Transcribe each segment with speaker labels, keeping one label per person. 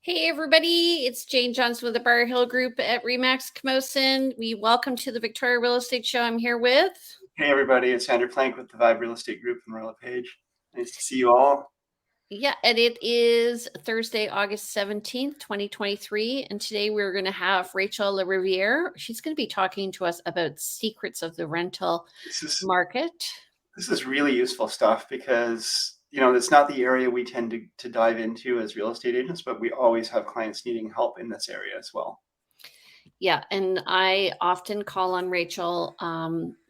Speaker 1: Hey everybody, it's Jane Johnston with the Bar Hill Group at Remax Camosun. We welcome to the Victoria Real Estate Show. I'm here with...
Speaker 2: Hey everybody, it's Andrew Plank with the Vibe Real Estate Group in Royal Page. Nice to see you all.
Speaker 1: Yeah, and it is Thursday, August 17th, 2023. And today we're going to have Rachel Lariviere. She's going to be talking to us about secrets of the rental market.
Speaker 2: This is really useful stuff because, it's not the area we tend to dive into as real estate agents, but we always have clients needing help in this area as well.
Speaker 1: Yeah, and I often call on Rachel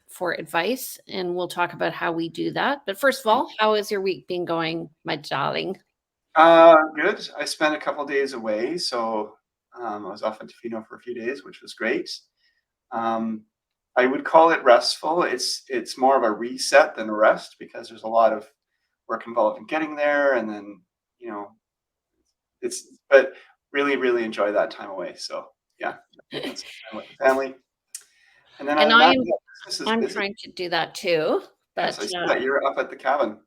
Speaker 1: for advice, and we'll talk about how we do that. But first of all, how has your week been going, my darling?
Speaker 2: Good. I spent a couple days away, so I was off in Tofino for a few days, which was great. I would call it restful. It's more of a reset than a rest because there's a lot of work involved in getting there, and then but really enjoy that time away. So yeah, that's time with the family.
Speaker 1: And then I'm trying to do that too. But
Speaker 2: yes, I see that you're up at the cabin.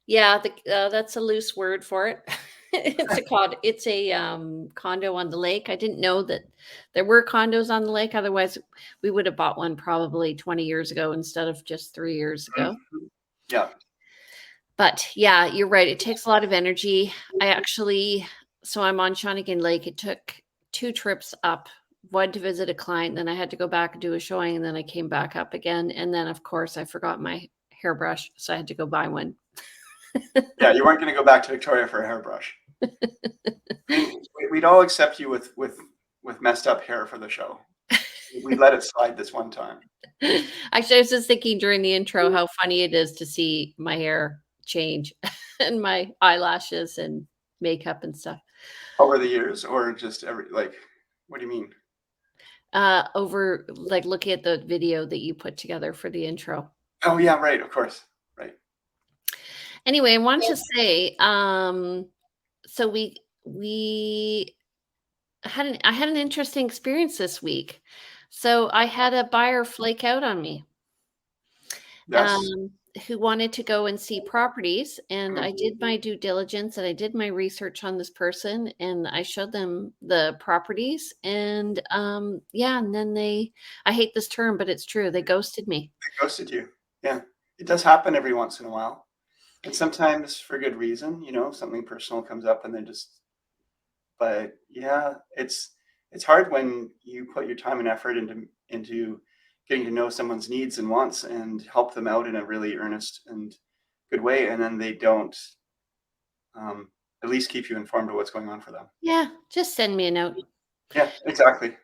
Speaker 1: Yeah, that's a loose word for it. It's a condo on the lake. I didn't know that there were condos on the lake. Otherwise, we would have bought one probably 20 years ago instead of just 3 years ago.
Speaker 2: Mm-hmm. Yeah.
Speaker 1: But yeah, you're right. It takes a lot of energy. So I'm on Shawnigan Lake. It took 2 trips up, one to visit a client, then I had to go back and do a showing, and then I came back up again. And then, of course, I forgot my hairbrush, so I had to go buy one.
Speaker 2: Yeah, you weren't going to go back to Victoria for a hairbrush. We'd all accept you with messed up hair for the show. We let it slide this one time.
Speaker 1: Actually, I was just thinking during the intro how funny it is to see my hair change and my eyelashes and makeup and stuff.
Speaker 2: Over the years, or just what do you mean?
Speaker 1: Over looking at the video that you put together for the intro.
Speaker 2: Oh yeah, right, of course. Right.
Speaker 1: Anyway, I wanted to say, so I had an interesting experience this week. So I had a buyer flake out on me.
Speaker 2: Yes.
Speaker 1: Who wanted to go and see properties, and I did my due diligence and I did my research on this person, and I showed them the properties, and and then I hate this term, but it's true, they ghosted me.
Speaker 2: They ghosted you. Yeah, it does happen every once in a while, and sometimes for good reason. Something personal comes up and they just. But yeah, it's hard when you put your time and effort into getting to know someone's needs and wants and help them out in a really earnest and good way, and then they don't at least keep you informed of what's going on for them.
Speaker 1: Yeah, just send me a note.
Speaker 2: Yeah, exactly.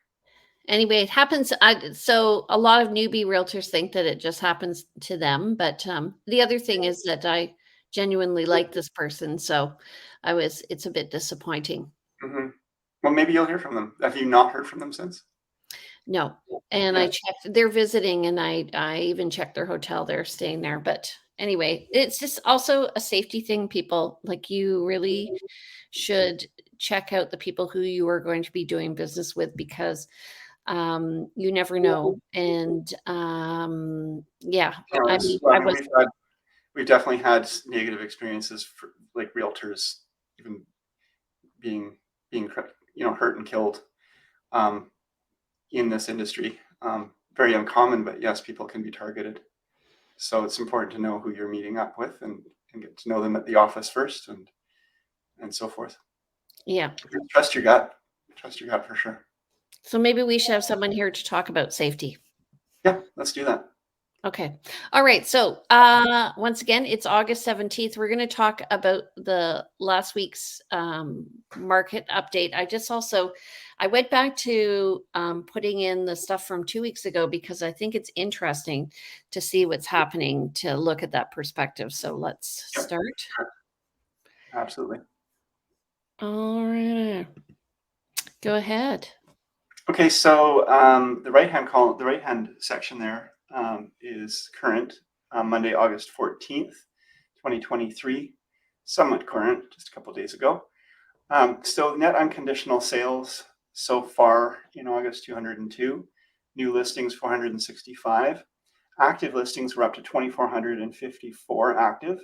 Speaker 1: Anyway, it happens. So a lot of newbie realtors think that it just happens to them, but the other thing is that I genuinely like this person, so it's a bit disappointing.
Speaker 2: Mm-hmm. Well, maybe you'll hear from them. Have you not heard from them since?
Speaker 1: No. And I checked, they're visiting, and I even checked their hotel. They're staying there. But anyway, it's just also a safety thing, people. Like, you really should check out the people who you are going to be doing business with, because you never know. And
Speaker 2: we've definitely had negative experiences for realtors even being hurt and killed in this industry. Very uncommon, but yes, people can be targeted. So it's important to know who you're meeting up with and get to know them at the office first and so forth.
Speaker 1: Yeah.
Speaker 2: Trust your gut. Trust your gut for sure.
Speaker 1: So maybe we should have someone here to talk about safety.
Speaker 2: Yeah, let's do that.
Speaker 1: Okay. All right. So once again, it's August 17th. We're going to talk about the last week's market update. I went back to putting in the stuff from 2 weeks ago because I think it's interesting to see what's happening, to look at that perspective. So let's start.
Speaker 2: Absolutely.
Speaker 1: All right. Go ahead.
Speaker 2: Okay. So the right-hand section there is current, Monday, August 14th, 2023, somewhat current, just a couple of days ago. So net unconditional sales so far in August, 202, new listings 465, active listings were up to 2,454 active,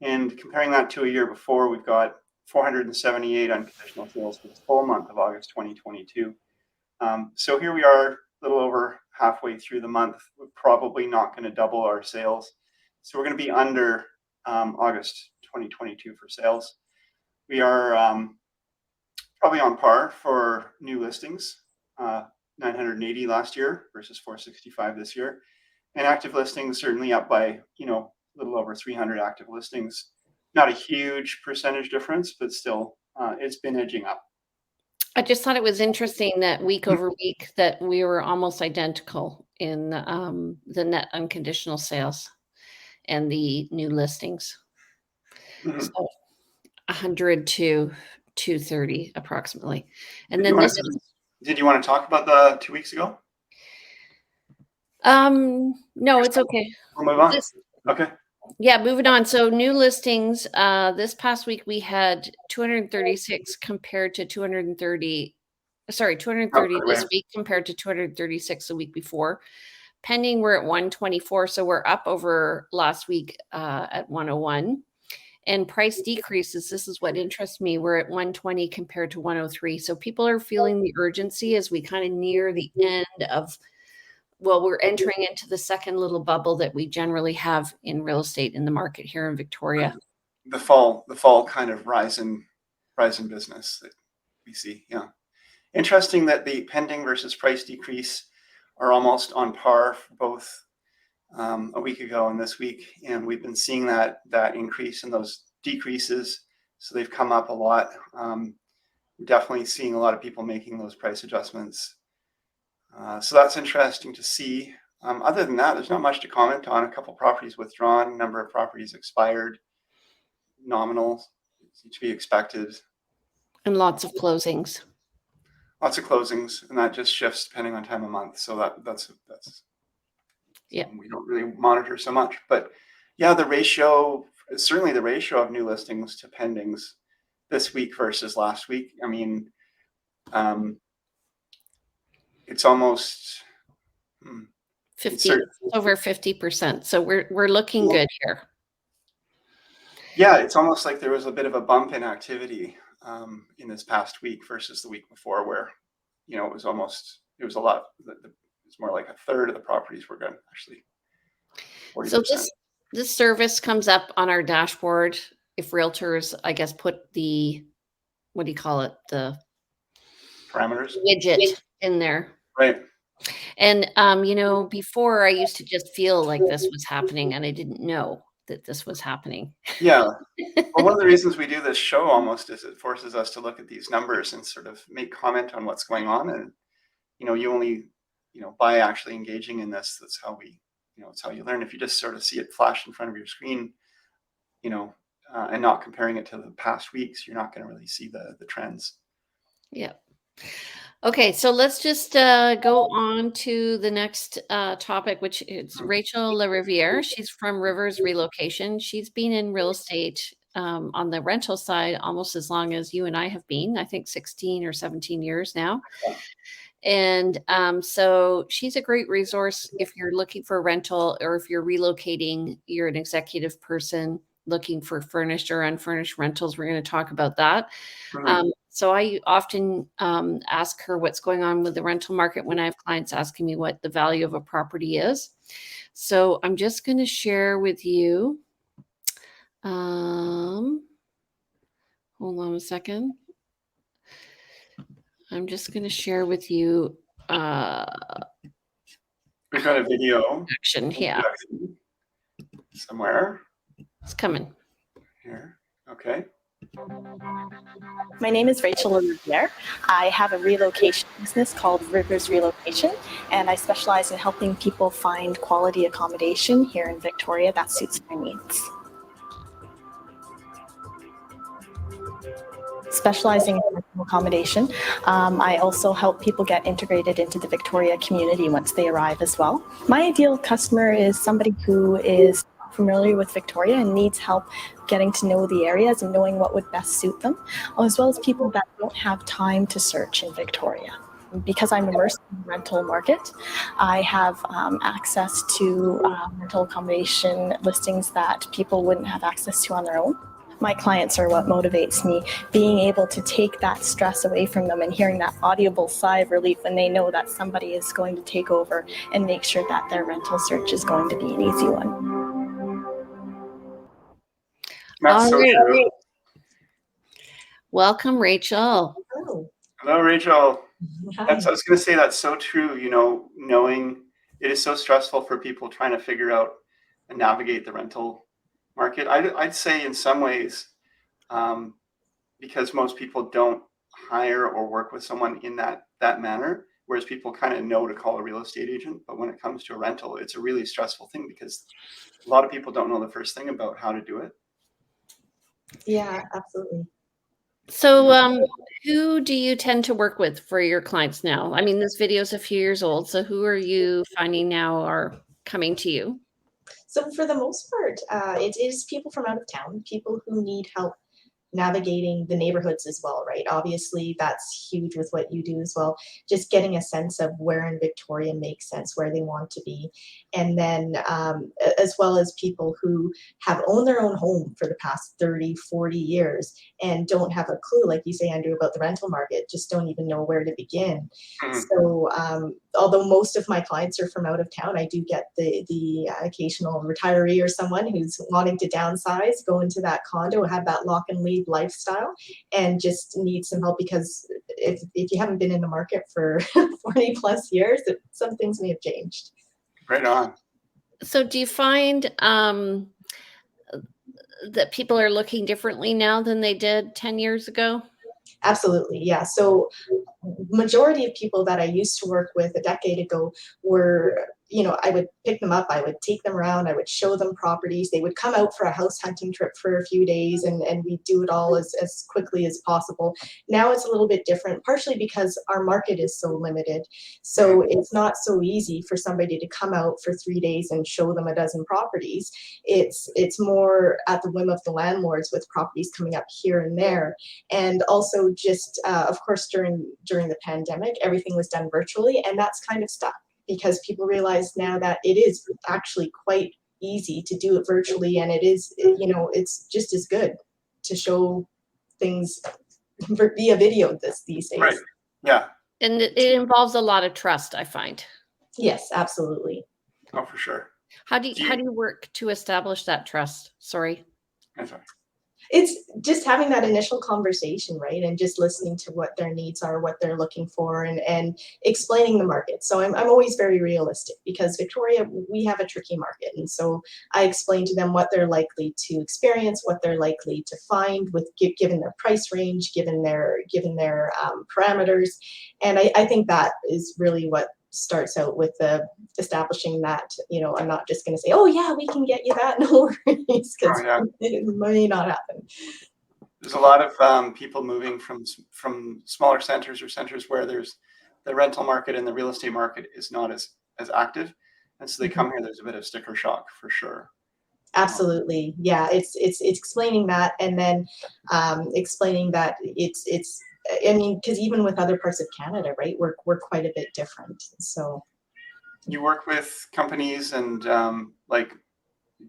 Speaker 2: and comparing that to a year before, we've got 478 unconditional sales for the full month of August 2022. So here we are, a little over halfway through the month. We're probably not going to double our sales. So we're going to be under August 2022 for sales. We are probably on par for new listings, 980 last year versus 465 this year. And active listings certainly up by, a little over 300 active listings. Not a huge percentage difference, but still, it's been edging up.
Speaker 1: I just thought it was interesting that week over week that we were almost identical in the net unconditional sales and the new listings.
Speaker 2: Mhm.
Speaker 1: So 100 to 230 approximately. And
Speaker 2: Did
Speaker 1: then
Speaker 2: you
Speaker 1: this
Speaker 2: wanna-
Speaker 1: is
Speaker 2: Did you want to talk about the 2 weeks ago?
Speaker 1: no, it's okay.
Speaker 2: We'll move on.
Speaker 1: This
Speaker 2: Okay.
Speaker 1: Yeah, moving on. So new listings, this past week we had 236 compared to 230, sorry, 230
Speaker 2: Oh,
Speaker 1: this
Speaker 2: right.
Speaker 1: week compared to 236 the week before. Pending, we're at 124, so we're up over last week at 101. And price decreases, this is what interests me, we're at 120 compared to 103. So people are feeling the urgency as we kind of near the end of, well, we're entering into the second little bubble that we generally have in real estate in the market here in Victoria.
Speaker 2: The fall kind of rise in business that we see. Yeah. Interesting that the pending versus price decrease are almost on par for both a week ago and this week, and we've been seeing that increase in those decreases. So they've come up a lot. We're definitely seeing a lot of people making those price adjustments. So that's interesting to see. Other than that, there's not much to comment on. A couple properties withdrawn, number of properties expired, nominal, to be expected.
Speaker 1: And lots of closings.
Speaker 2: Lots of closings, and that just shifts depending on time of month. So that's
Speaker 1: Yeah.
Speaker 2: we don't really monitor so much. But yeah, the ratio, certainly the ratio of new listings to pendings this week versus last week. I mean, it's almost
Speaker 1: 50, over 50%. So we're looking good here.
Speaker 2: Yeah, it's almost like there was a bit of a bump in activity in this past week versus the week before, where it was a lot. It's more like a third of the properties were gone, actually. 40%.
Speaker 1: So this service comes up on our dashboard if realtors, I guess, put the, what do you call it, the
Speaker 2: parameters
Speaker 1: widget in there.
Speaker 2: Right.
Speaker 1: And before I used to just feel like this was happening and I didn't know that this was happening.
Speaker 2: Yeah. Well, one of the reasons we do this show almost is it forces us to look at these numbers and sort of make comment on what's going on. And, you only, by actually engaging in this, that's how it's how you learn. If you just sort of see it flash in front of your screen, and not comparing it to the past weeks, you're not going to really see the trends.
Speaker 1: Yeah. Okay, so let's just go on to the next topic, which is Rachel Lariviere. She's from Rivers Relocation. She's been in real estate on the rental side almost as long as you and I have been, I think 16 or 17 years now. And so she's a great resource if you're looking for a rental or if you're relocating, you're an executive person looking for furnished or unfurnished rentals. We're going to talk about that. So I often ask her what's going on with the rental market when I have clients asking me what the value of a property is. So I'm just going to share with you. Hold on a second. I'm just going to share with you.
Speaker 2: We've got a video.
Speaker 1: Action, yeah.
Speaker 2: Somewhere.
Speaker 1: It's coming.
Speaker 2: Here. Okay.
Speaker 3: My name is Rachel Lariviere. I have a relocation business called Rivers Relocation, and I specialize in helping people find quality accommodation here in Victoria that suits their needs. Specializing in rental accommodation, I also help people get integrated into the Victoria community once they arrive as well. My ideal customer is somebody who is familiar with Victoria and needs help getting to know the areas and knowing what would best suit them, as well as people that don't have time to search in Victoria. Because I'm immersed in the rental market, I have access to rental accommodation listings that people wouldn't have access to on their own. My clients are what motivates me. Being able to take that stress away from them and hearing that audible sigh of relief when they know that somebody is going to take over and make sure that their rental search is going to be an easy one.
Speaker 2: That's so true.
Speaker 1: Welcome, Rachel.
Speaker 2: Hello, Rachel.
Speaker 4: Hi.
Speaker 2: I was going to say that's so true. Knowing it is so stressful for people trying to figure out and navigate the rental market. I'd say in some ways, because most people don't hire or work with someone in that manner, whereas people kind of know to call a real estate agent. But when it comes to a rental, it's a really stressful thing because a lot of people don't know the first thing about how to do it.
Speaker 4: Yeah, absolutely.
Speaker 1: So who do you tend to work with for your clients now? I mean, this video is a few years old, so who are you finding now are coming to you?
Speaker 4: So for the most part, it is people from out of town, people who need help navigating the neighborhoods as well, right? Obviously, that's huge with what you do as well. Just getting a sense of where in Victoria makes sense, where they want to be. And then as well as people who have owned their own home for the past 30, 40 years and don't have a clue, like you say, Andrew, about the rental market, just don't even know where to begin. So although most of my clients are from out of town, I do get the occasional retiree or someone who's wanting to downsize, go into that condo, have that lock and leave lifestyle, and just need some help because if you haven't been in the market for 40 plus years, some things may have changed.
Speaker 2: Right on.
Speaker 1: So do you find that people are looking differently now than they did 10 years ago?
Speaker 4: Absolutely, yeah. So majority of people that I used to work with a decade ago were, I would pick them up, I would take them around, I would show them properties. They would come out for a house hunting trip for a few days and we do it all as quickly as possible. Now it's a little bit different, partially because our market is so limited. So it's not so easy for somebody to come out for 3 days and show them a dozen properties. It's more at the whim of the landlords with properties coming up here and there. And also just, of course, during the pandemic, everything was done virtually, and that's kind of stuck because people realize now that it is actually quite easy to do it virtually, and it is, it's just as good to show things via video these days.
Speaker 2: Right. Yeah.
Speaker 1: And it involves a lot of trust, I find.
Speaker 4: Yes, absolutely.
Speaker 2: Oh, for sure.
Speaker 1: How do you work to establish that trust? Sorry.
Speaker 2: That's right.
Speaker 4: It's just having that initial conversation, right? And just listening to what their needs are, what they're looking for, and explaining the market. So I'm always very realistic because Victoria, we have a tricky market. And so I explain to them what they're likely to experience, what they're likely to find with given their price range, given their parameters. And I think that is really what starts out with establishing that, I'm not just going to say, oh yeah, we can get you that, no worries, because it may not happen.
Speaker 2: There's a lot of people moving from smaller centers or centers where there's the rental market and the real estate market is not as active, and so they come here. There's a bit of sticker shock for sure.
Speaker 4: Absolutely, yeah. It's explaining that, and then explaining that it's. I mean, because even with other parts of Canada, right, we're quite a bit different. So
Speaker 2: you work with companies and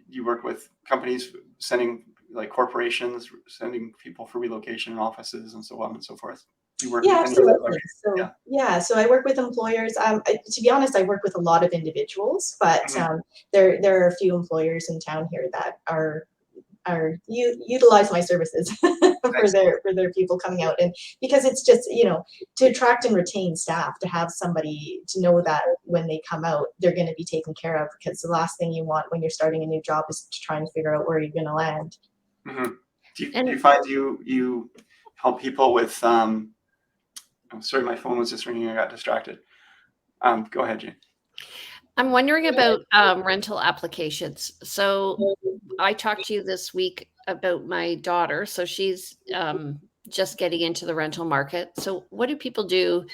Speaker 2: you work with companies sending, like, corporations sending people for relocation and offices and so on and so forth. You work with
Speaker 4: absolutely. So I work with employers. To be honest, I work with a lot of individuals, but there are a few employers in town here that utilize my services for their people coming out, and because it's just to attract and retain staff, to have somebody to know that when they come out they're going to be taken care of, because the last thing you want when you're starting a new job is to try and figure out where you're going to land.
Speaker 2: Do you find you help people with oh, sorry, my phone was just ringing, I got distracted. Go ahead, Jane.
Speaker 1: I'm wondering about rental applications. So I talked to you this week about my daughter. So she's just getting into the rental market. So what do people do?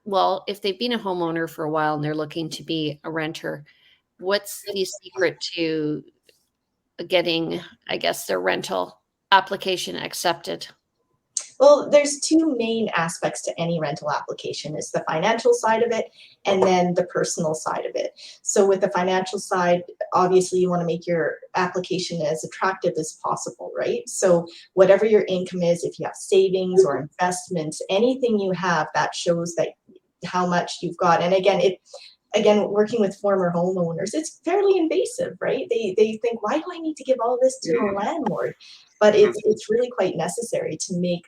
Speaker 1: Well, if they've been a homeowner for a while and they're looking to be a renter, what's the secret to getting, I guess, their rental application accepted?
Speaker 4: Well, there's two main aspects to any rental application. It's the financial side of it and then the personal side of it. So with the financial side, obviously you want to make your application as attractive as possible, right? So whatever your income is, if you have savings or investments, anything you have that shows that how much you've got. And again, working with former homeowners, it's fairly invasive, right? They think, why do I need to give all this to a landlord? But it's really quite necessary to make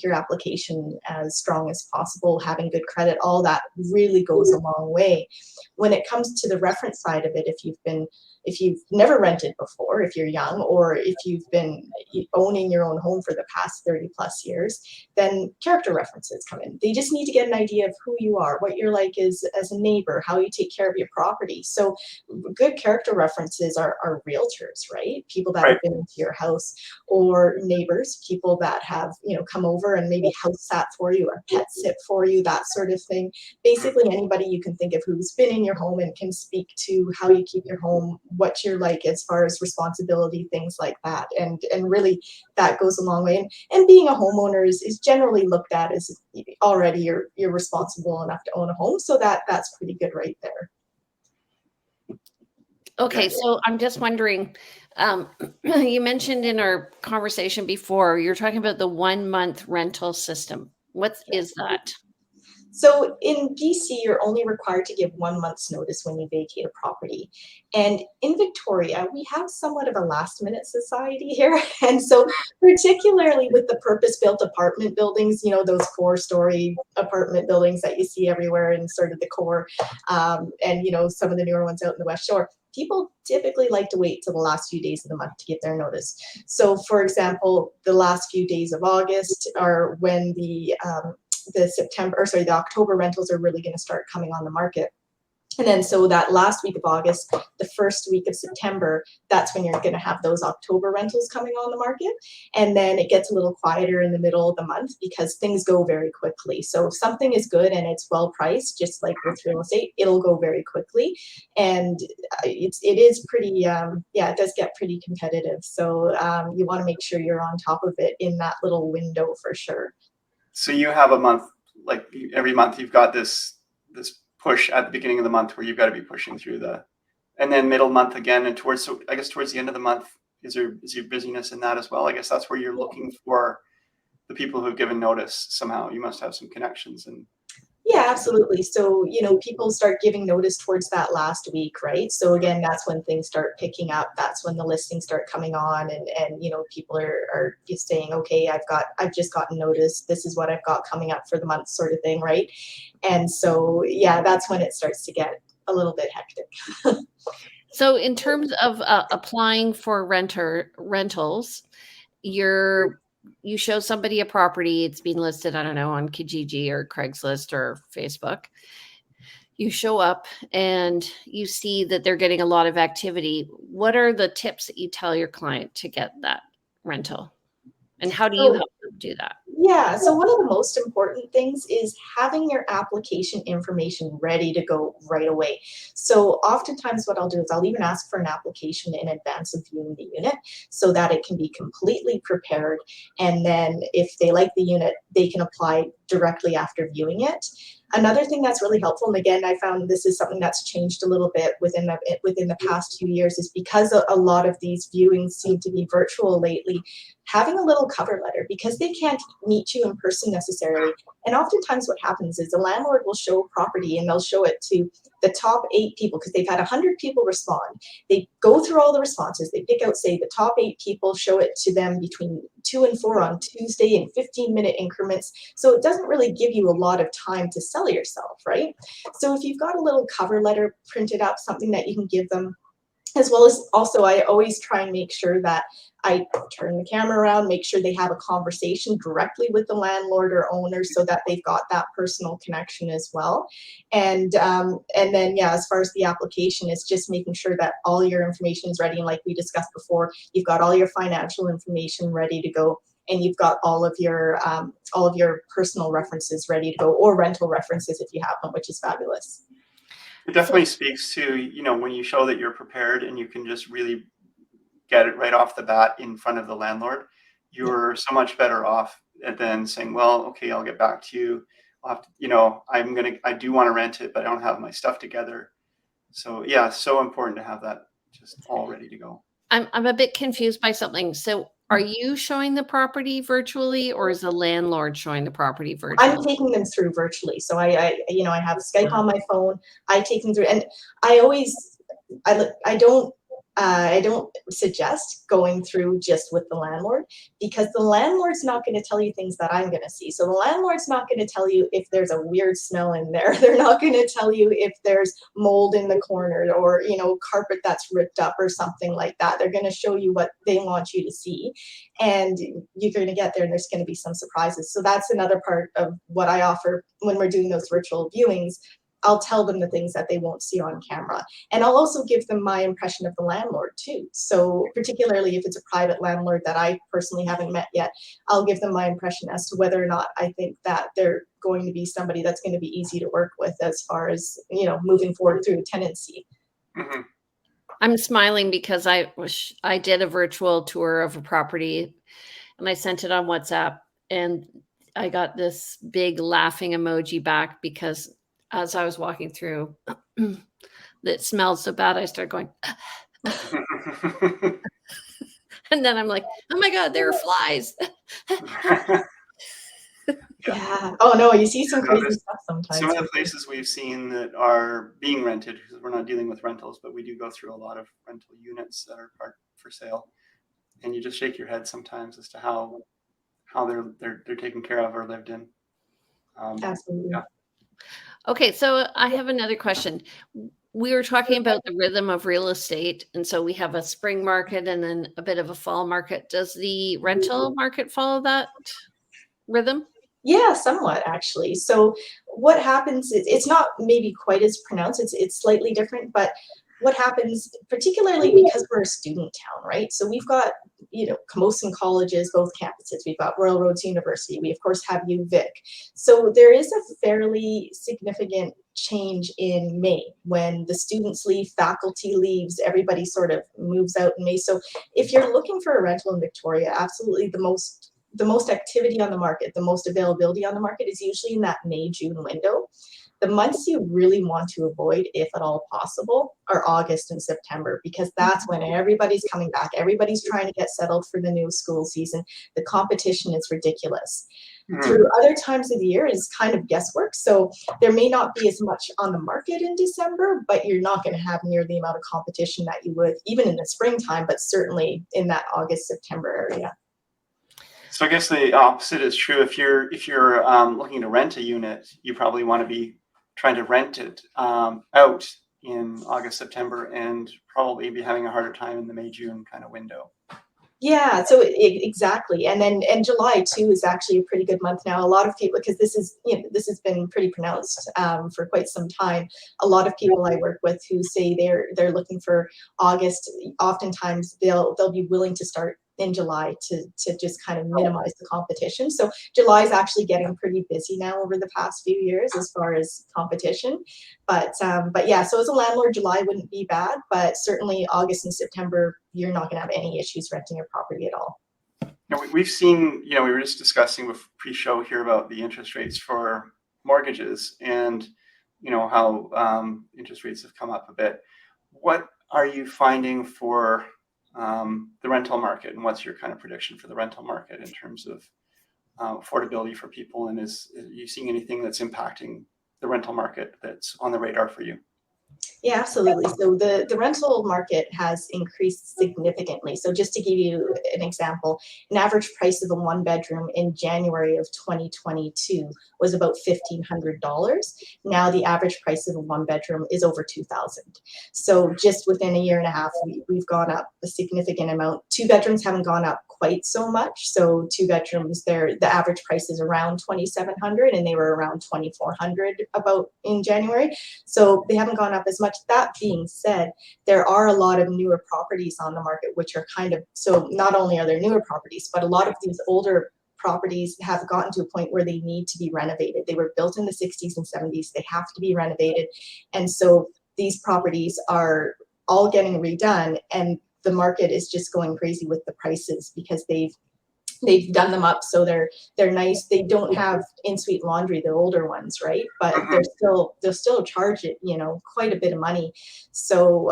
Speaker 4: your application as strong as possible. Having good credit, all that really goes a long way. When it comes to the reference side of it, if you've never rented before, if you're young, or if you've been owning your own home for the past 30 plus years, then character references come in. They just need to get an idea of who you are, what you're like as a neighbor, how you take care of your property. So good character references are realtors, right? People that have been into your house, or neighbors, people that have, come over and maybe house sat for you or pet sit for you, that sort of thing. Basically anybody you can think of who's been in your home and can speak to how you keep your home, what you're like as far as responsibility, things like that. And really that goes a long way. And being a homeowner is generally looked at as already you're responsible enough to own a home. So that's pretty good right there.
Speaker 1: Okay, so I'm just wondering, you mentioned in our conversation before, you're talking about the 1 month rental system. What is that?
Speaker 4: So in BC, you're only required to give 1 month's notice when you vacate a property. And in Victoria, we have somewhat of a last minute society here. And so particularly with the purpose-built apartment buildings, those 4-story apartment buildings that you see everywhere in sort of the core, and some of the newer ones out in the West Shore, people typically like to wait till the last few days of the month to get their notice. So for example, the last few days of August are when the October rentals are really going to start coming on the market. And then so that last week of August, the first week of September, that's when you're going to have those October rentals coming on the market. And then it gets a little quieter in the middle of the month because things go very quickly. So if something is good and it's well priced, just like with real estate, it'll go very quickly. And it is pretty, it does get pretty competitive. So you want to make sure you're on top of it in that little window for sure.
Speaker 2: So you have a month, like every month you've got this push at the beginning of the month where you've got to be pushing through and then middle month again, and towards the end of the month, is your busyness in that as well? I guess that's where you're looking for the people who've given notice somehow. You must have some connections. And
Speaker 4: yeah, absolutely. So, people start giving notice towards that last week, right? So again, that's when things start picking up. That's when the listings start coming on, and people are just saying, okay, I've just gotten notice. This is what I've got coming up for the month, sort of thing, right? And so, yeah, that's when it starts to get a little bit hectic.
Speaker 1: So in terms of applying for rentals, you show somebody a property, it's been listed, I don't know, on Kijiji or Craigslist or Facebook. You show up and you see that they're getting a lot of activity. What are the tips that you tell your client to get that rental? And how do you help them do that?
Speaker 4: Yeah, so one of the most important things is having your application information ready to go right away. So oftentimes what I'll do is I'll even ask for an application in advance of viewing the unit so that it can be completely prepared. And then if they like the unit, they can apply directly after viewing it. Another thing that's really helpful, and again, I found this is something that's changed a little bit within the past few years, is because a lot of these viewings seem to be virtual lately, having a little cover letter, because they can't meet you in person necessarily. And oftentimes what happens is the landlord will show a property and they'll show it to the top 8 people because they've had 100 people respond. They go through all the responses. They pick out, say, the top 8 people, show it to them between 2 and 4 on Tuesday in 15-minute increments. So it doesn't really give you a lot of time to sell yourself, right? So if you've got a little cover letter printed up, something that you can give them, as well as also I always try and make sure that I turn the camera around, make sure they have a conversation directly with the landlord or owner so that they've got that personal connection as well. And then, yeah, as far as the application, it's just making sure that all your information is ready. And like we discussed before, you've got all your financial information ready to go, and you've got all of your personal references ready to go, or rental references if you have them, which is fabulous.
Speaker 2: it definitely speaks to, when you show that you're prepared and you can just really get it right off the bat in front of the landlord, you're so much better off and then saying, well, okay, I'll get back to you. I'll have to, you know, I do want to rent it, but I don't have my stuff together. So yeah, so important to have that just all ready to go.
Speaker 1: I'm a bit confused by something. So are you showing the property virtually, or is the landlord showing the property virtually?
Speaker 4: I'm taking them through virtually. So I you know, I have Skype on my phone. I take them through, and I always, I don't suggest going through just with the landlord, because the landlord's not going to tell you things that I'm going to see. So the landlord's not going to tell you if there's a weird smell in there. They're not going to tell you if there's mold in the corner, or, you know, carpet that's ripped up or something like that. They're going to show you what they want you to see, and you're going to get there and there's going to be some surprises. So that's another part of what I offer when we're doing those virtual viewings. I'll tell them the things that they won't see on camera. And I'll also give them my impression of the landlord too. So particularly if it's a private landlord that I personally haven't met yet, I'll give them my impression as to whether or not I think that they're going to be somebody that's going to be easy to work with as far as, you know, moving forward through a tenancy.
Speaker 2: Mm-hmm.
Speaker 1: I'm smiling because I did a virtual tour of a property and I sent it on WhatsApp, and I got this big laughing emoji back because as I was walking through, it smelled so bad, I started going, and then I'm like, oh my God, there are flies.
Speaker 4: Yeah. Oh no, you see some crazy stuff sometimes.
Speaker 2: Some of the places we've seen that are being rented, because we're not dealing with rentals, but we do go through a lot of rental units that are for sale, and you just shake your head sometimes as to how they're taken care of or lived in.
Speaker 4: Absolutely.
Speaker 2: Yeah.
Speaker 1: Okay, so I have another question. We were talking about the rhythm of real estate, and so we have a spring market and then a bit of a fall market. Does the rental market follow that rhythm?
Speaker 4: Yeah, somewhat actually. So what happens is, it's not maybe quite as pronounced, it's slightly different, but what happens, particularly because we're a student town, right? So we've got, you know, Camosun colleges, both campuses. We've got Royal Roads University. We of course have UVic. So there is a fairly significant change in May when the students leave, faculty leaves, everybody sort of moves out in May. So if you're looking for a rental in Victoria, absolutely the most activity on the market, the most availability on the market is usually in that May-June window. The months you really want to avoid, if at all possible, are August and September, because that's when everybody's coming back. Everybody's trying to get settled for the new school season. The competition is ridiculous. Through other times of the year is kind of guesswork. So there may not be as much on the market in December, but you're not going to have near the amount of competition that you would even in the springtime, but certainly in that August, September area.
Speaker 2: So I guess the opposite is true. If you're looking to rent a unit, you probably want to be trying to rent it out in August, September, and probably be having a harder time in the May, June kind of window.
Speaker 4: Yeah, so exactly. And July too is actually a pretty good month now. A lot of people, because this is, you know, this has been pretty pronounced for quite some time. A lot of people I work with who say they're looking for August, oftentimes they'll be willing to start in July to just kind of minimize the competition. So July is actually getting pretty busy now over the past few years as far as competition. But yeah, so as a landlord, July wouldn't be bad, but certainly August and September, you're not going to have any issues renting your property at all.
Speaker 2: Now, we've seen, you know, we were just discussing with pre-show here about the interest rates for mortgages, and you know how interest rates have come up a bit. What are you finding for the rental market, and what's your kind of prediction for the rental market in terms of affordability for people? And are you seeing anything that's impacting the rental market that's on the radar for you?
Speaker 4: Yeah, absolutely. So the rental market has increased significantly. So just to give you an example, an average price of a one bedroom in January of 2022 was about $1,500. Now the average price of a one bedroom is over $2,000. So just within a year and a half, we've gone up a significant amount. Two bedrooms haven't gone up quite so much. So two bedrooms, the average price is around $2,700, and they were around $2,400 about in January. So they haven't gone up as much. That being said, there are a lot of newer properties on the market, which are kind of, so not only are there newer properties, but a lot of these older properties have gotten to a point where they need to be renovated. They were built in the 60s and 70s. They have to be renovated. And so these properties are all getting redone, and the market is just going crazy with the prices because they've they've done them up so they're nice. They don't have in-suite laundry, the older ones, right? But they'll still charge it, quite a bit of money. So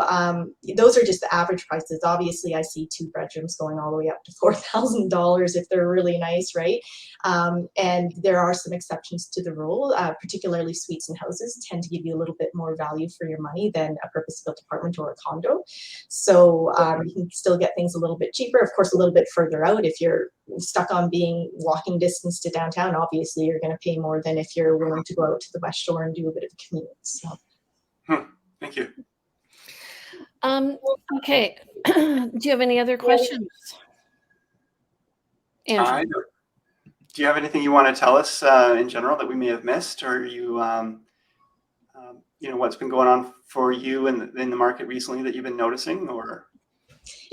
Speaker 4: those are just the average prices. Obviously, I see 2 bedrooms going all the way up to $4,000 if they're really nice, right? And there are some exceptions to the rule. Particularly suites and houses tend to give you a little bit more value for your money than a purpose-built apartment or a condo. So you can still get things a little bit cheaper. Of course, a little bit further out, if you're stuck on being walking distance to downtown, obviously you're going to pay more than if you're willing to go out to the West Shore and do a bit of a commute. So.
Speaker 2: Thank you.
Speaker 1: Okay. Do you have any other questions? Andrew?
Speaker 2: Do you have anything you want to tell us in general that we may have missed, or what's been going on for you in the market recently that you've been noticing, or?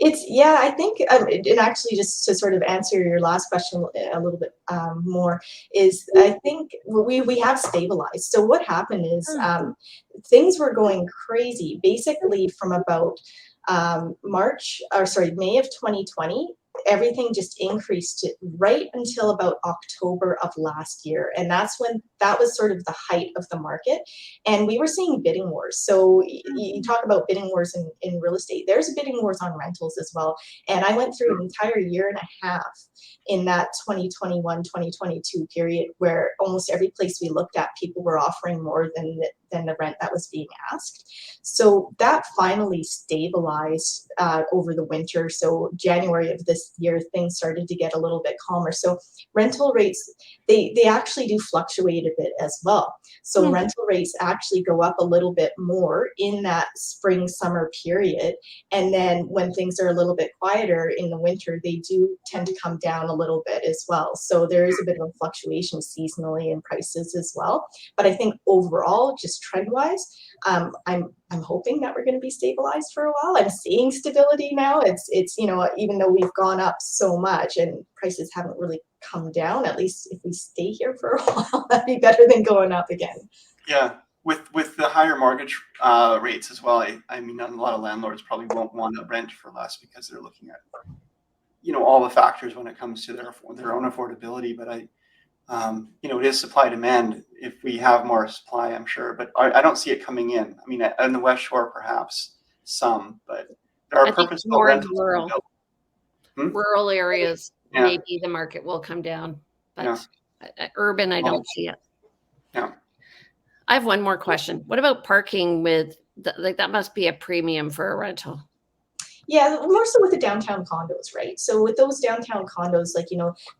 Speaker 4: I think, and actually just to sort of answer your last question a little bit more, is I think we have stabilized. So what happened is things were going crazy basically from about May of 2020. Everything just increased right until about October of last year. And that was sort of the height of the market. And we were seeing bidding wars. So you talk about bidding wars in real estate. There's bidding wars on rentals as well. And I went through an entire year and a half in that 2021, 2022 period where almost every place we looked at, people were offering more than the rent that was being asked. So that finally stabilized over the winter. So January of this year, things started to get a little bit calmer. So rental rates, they actually do fluctuate a bit as well. So rental rates actually go up a little bit more in that spring, summer period. And then when things are a little bit quieter in the winter, they do tend to come down a little bit as well. So there is a bit of a fluctuation seasonally in prices as well. But I think overall, just trend-wise, I'm hoping that we're going to be stabilized for a while. I'm seeing stability now. It's even though we've gone up so much and prices haven't really come down, at least if we stay here for a while, that'd be better than going up again.
Speaker 2: Yeah, with the higher mortgage rates as well. I mean, a lot of landlords probably won't want to rent for less because they're looking at all the factors when it comes to their own affordability. But it is supply demand. If we have more supply, I'm sure, but I don't see it coming in. I mean, on the West Shore, perhaps some, but there are purpose-built rentals.
Speaker 1: Rural areas, maybe the market will come down, but urban, I don't see it.
Speaker 2: Yeah.
Speaker 1: I have one more question. What about parking that must be a premium for a rental?
Speaker 4: Yeah, more so with the downtown condos, right? So with those downtown condos,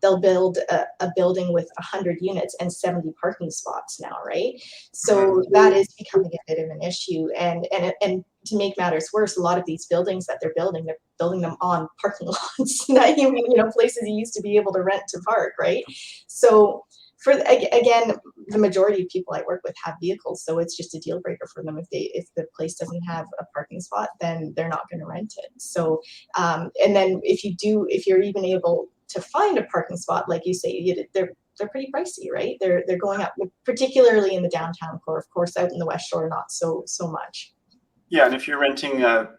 Speaker 4: they'll build a building with 100 units and 70 parking spots now, right? So that is becoming a bit of an issue. And to make matters worse, a lot of these buildings that they're building them on parking lots, places you used to be able to rent to park, right? So again, the majority of people I work with have vehicles, so it's just a deal breaker for them. If the place doesn't have a parking spot, then they're not going to rent it. So, and then if you're even able to find a parking spot, like you say, they're pretty pricey, right? They're going up, particularly in the downtown core. Of course, out in the West Shore, not so much.
Speaker 2: Yeah, and if you're renting a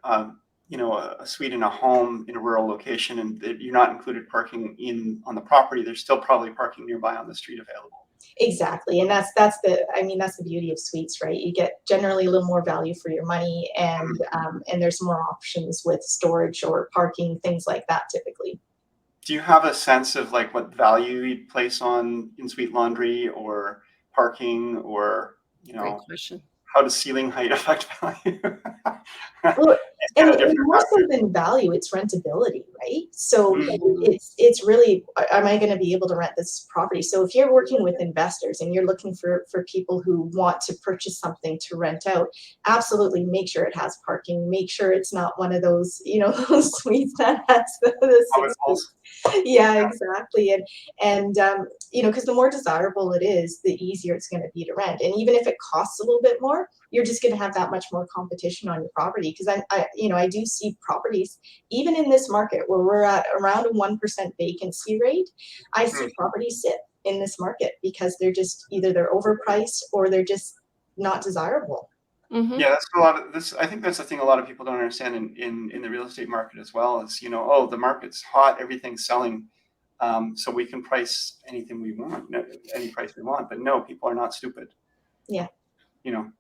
Speaker 2: suite in a home in a rural location and you're not included parking on the property, there's still probably parking nearby on the street available.
Speaker 4: Exactly. And that's the beauty of suites, right? You get generally a little more value for your money, and there's more options with storage or parking, things like that typically.
Speaker 2: Do you have a sense of what value you'd place on in-suite laundry or parking, or
Speaker 1: Great question.
Speaker 2: How does ceiling height affect value?
Speaker 4: Well, and more so than value, it's rentability, right? So it's really, am I going to be able to rent this property? So if you're working with investors and you're looking for people who want to purchase something to rent out, absolutely make sure it has parking. Make sure it's not one of those, those suites that has the 6. Yeah, exactly. And because the more desirable it is, the easier it's going to be to rent. And even if it costs a little bit more, you're just going to have that much more competition on your property. Because I do see properties, even in this market where we're at around a 1% vacancy rate, I see properties sit in this market because they're just either they're overpriced or they're just not desirable.
Speaker 2: Mm-hmm. Yeah, that's a lot of this. I think that's the thing a lot of people don't understand in the real estate market as well is, the market's hot, everything's selling. So we can price anything we want, any price we want. But no, people are not stupid.
Speaker 4: Yeah.
Speaker 2: You know.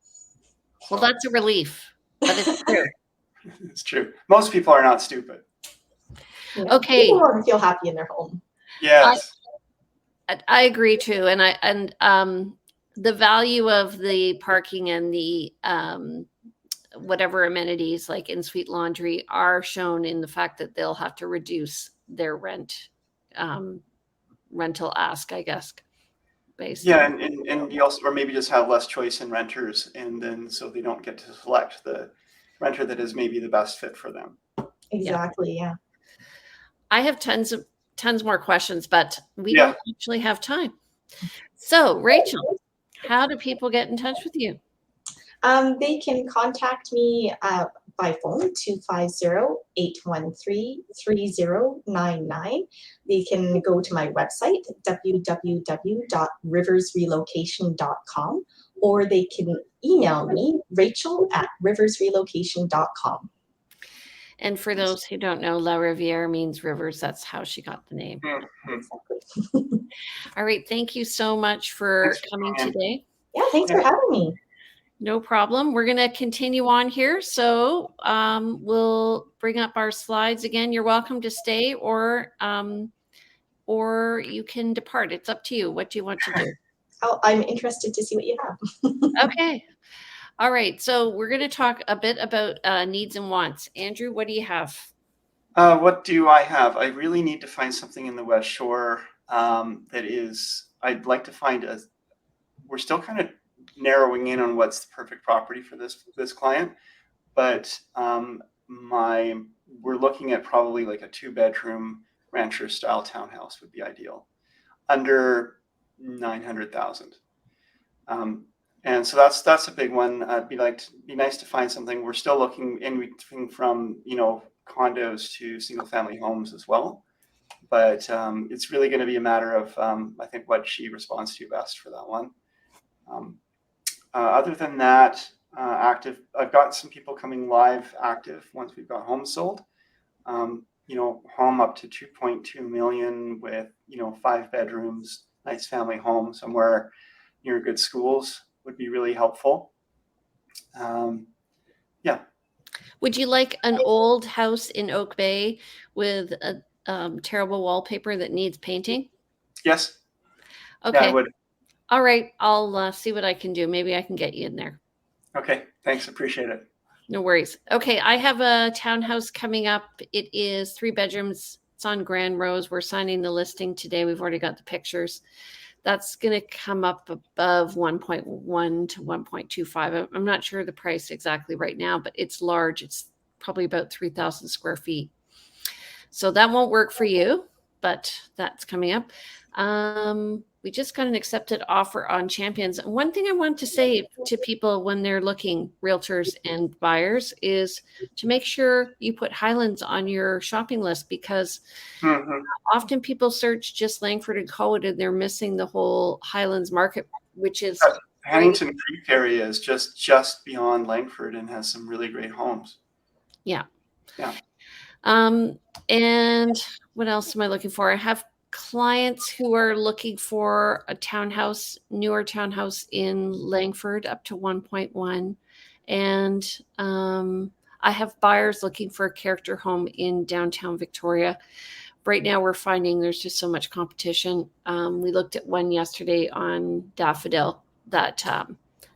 Speaker 1: Well, that's a relief, but it's true.
Speaker 2: It's true. Most people are not stupid.
Speaker 4: Yeah.
Speaker 1: Okay.
Speaker 4: People want to feel happy in their home.
Speaker 2: Yes.
Speaker 1: I agree too, and the value of the parking and the whatever amenities like in-suite laundry are shown in the fact that they'll have to reduce their rental ask, I guess, based
Speaker 2: Yeah,
Speaker 1: on.
Speaker 2: and you also, or maybe just have less choice in renters, and then so they don't get to select the renter that is maybe the best fit for them.
Speaker 4: Exactly. Yeah.
Speaker 1: I have tons more questions, but we
Speaker 2: Yeah.
Speaker 1: don't actually have time. So, Rachel, how do people get in touch with you?
Speaker 4: They can contact me by phone, 250-813-3099. They can go to my website, www.riversrelocation.com, or they can email me, rachel@riversrelocation.com.
Speaker 1: And for those who don't know, Lariviere means rivers. That's how she got the name.
Speaker 2: Mm-hmm.
Speaker 1: All right. Thank you so much for coming today.
Speaker 4: Yeah, thanks for having me.
Speaker 1: No problem. We're going to continue on here. So we'll bring up our slides again. You're welcome to stay or you can depart. It's up to you. What do you want to do?
Speaker 4: Oh, I'm interested to see what you have.
Speaker 1: Okay. All right. So we're going to talk a bit about needs and wants. Andrew, what do you have?
Speaker 2: What do I have? I really need to find something in the West Shore that is, I'd like to find we're still kind of narrowing in on what's the perfect property for this client, but we're looking at probably like a 2-bedroom rancher style townhouse would be ideal, under 900,000. And so that's a big one. Be nice to find something. We're still looking anything from condos to single family homes as well, but it's really going to be a matter of I think what she responds to best for that one. Other than that, active. I've got some people coming live active once we've got homes sold. Home up to 2.2 million with 5 bedrooms, nice family home somewhere near good schools would be really helpful. Yeah.
Speaker 1: Would you like an old house in Oak Bay with a terrible wallpaper that needs painting?
Speaker 2: Yes.
Speaker 1: Okay.
Speaker 2: Yeah, I would.
Speaker 1: All right. I'll see what I can do. Maybe I can get you in there.
Speaker 2: Okay. Thanks. Appreciate it.
Speaker 1: No worries. Okay. I have a townhouse coming up. It is 3 bedrooms. It's on Grand Rose. We're signing the listing today. We've already got the pictures. That's going to come up above 1.1 to 1.25. I'm not sure the price exactly right now, but it's large. It's probably about 3,000 square feet. So that won't work for you, but that's coming up. We just got an accepted offer on Champions. And one thing I want to say to people when they're looking, realtors and buyers, is to make sure you put Highlands on your shopping list, because often people search just Langford and Colwood and they're missing the whole Highlands market, which is
Speaker 2: Hannington Creek area is just beyond Langford and has some really great homes.
Speaker 1: Yeah.
Speaker 2: Yeah.
Speaker 1: And what else am I looking for? I have clients who are looking for a townhouse, newer townhouse in Langford up to 1.1. And I have buyers looking for a character home in downtown Victoria. Right now we're finding there's just so much competition. We looked at one yesterday on Daffodil that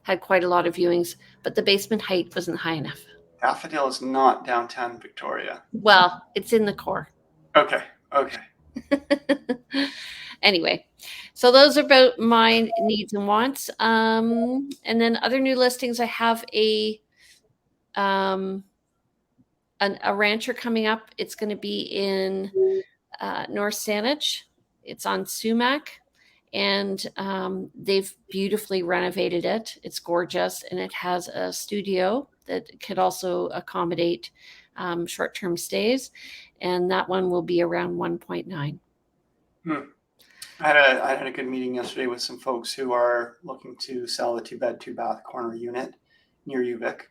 Speaker 1: had quite a lot of viewings, but the basement height wasn't high enough.
Speaker 2: Daffodil is not downtown Victoria.
Speaker 1: Well, it's in the core.
Speaker 2: Okay.
Speaker 1: Anyway, so those are about my needs and wants. And then other new listings, I have a rancher coming up. It's going to be in North Saanich. It's on Sumac, and they've beautifully renovated it. It's gorgeous, and it has a studio that could also accommodate short-term stays, and that one will be around 1.9.
Speaker 2: I had a good meeting yesterday with some folks who are looking to sell a 2-bed, 2-bath corner unit near UVic,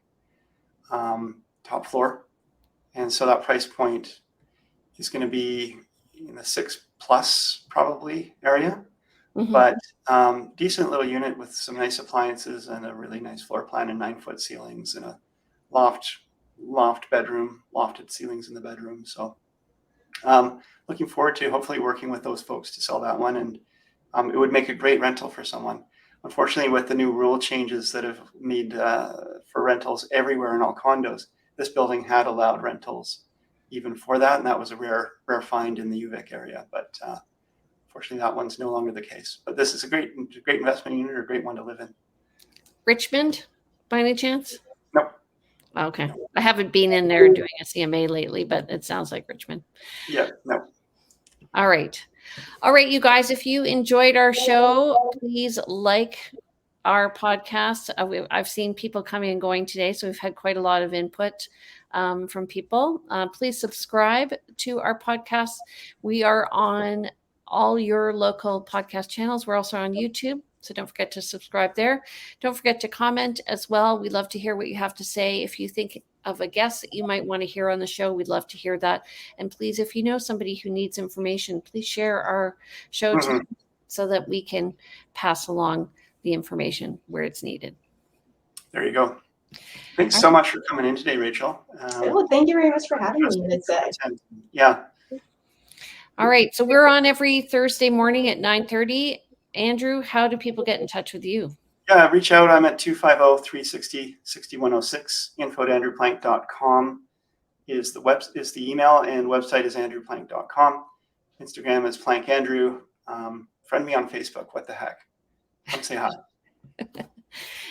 Speaker 2: top floor. And so that price point is going to be in the plus probably area,
Speaker 1: Mhm.
Speaker 2: but decent little unit with some nice appliances and a really nice floor plan and 9-foot ceilings and a loft bedroom, lofted ceilings in the bedroom. So looking forward to hopefully working with those folks to sell that one, and it would make a great rental for someone. Unfortunately, with the new rule changes that have made for rentals everywhere in all condos, this building had allowed rentals even for that, and that was a rare find in the UVic area. But unfortunately, that one's no longer the case. But this is a great investment unit, or a great one to live in.
Speaker 1: Richmond, by any chance?
Speaker 2: Nope.
Speaker 1: Okay. I haven't been in there doing a CMA lately, but it sounds like Richmond.
Speaker 2: Yeah, no.
Speaker 1: All right. All right, you guys, if you enjoyed our show, please like our podcast. I've seen people coming and going today, so we've had quite a lot of input from people. Please subscribe to our podcast. We are on all your local podcast channels. We're also on YouTube, so don't forget to subscribe there. Don't forget to comment as well. We'd love to hear what you have to say. If you think of a guest that you might want to hear on the show, we'd love to hear that. And please, if you know somebody who needs information, please share our show to them so that we can pass along the information where it's needed.
Speaker 2: There you go. Thanks so much for coming in today, Rachel.
Speaker 4: Well, thank you very much for having me. It's
Speaker 2: yeah.
Speaker 1: All right. So we're on every Thursday morning at 9:30. Andrew, how do people get in touch with you?
Speaker 2: Yeah, reach out. I'm at 250-360-6106. info@andrewplank.com is the email, and website is andrewplank.com. Instagram is plankandrew. Friend me on Facebook. What the heck? Come say hi.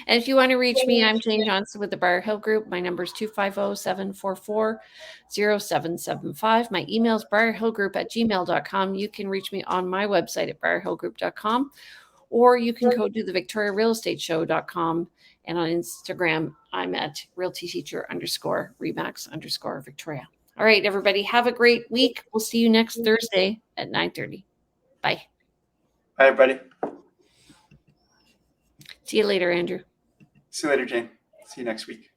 Speaker 1: And if you want to reach me, I'm Jane Johnston with the Briar Hill Group. My number is 250-744-0775. My email is briarhillgroup@gmail.com. You can reach me on my website at briarhillgroup.com, or you can go to the victoriarealestateshow.com. And on Instagram, I'm at realtyteacher_remax_Victoria. All right, everybody, have a great week. We'll see you next Thursday at 9:30. Bye.
Speaker 2: Bye, everybody.
Speaker 1: See you later, Andrew.
Speaker 2: See you later, Jane. See you next week.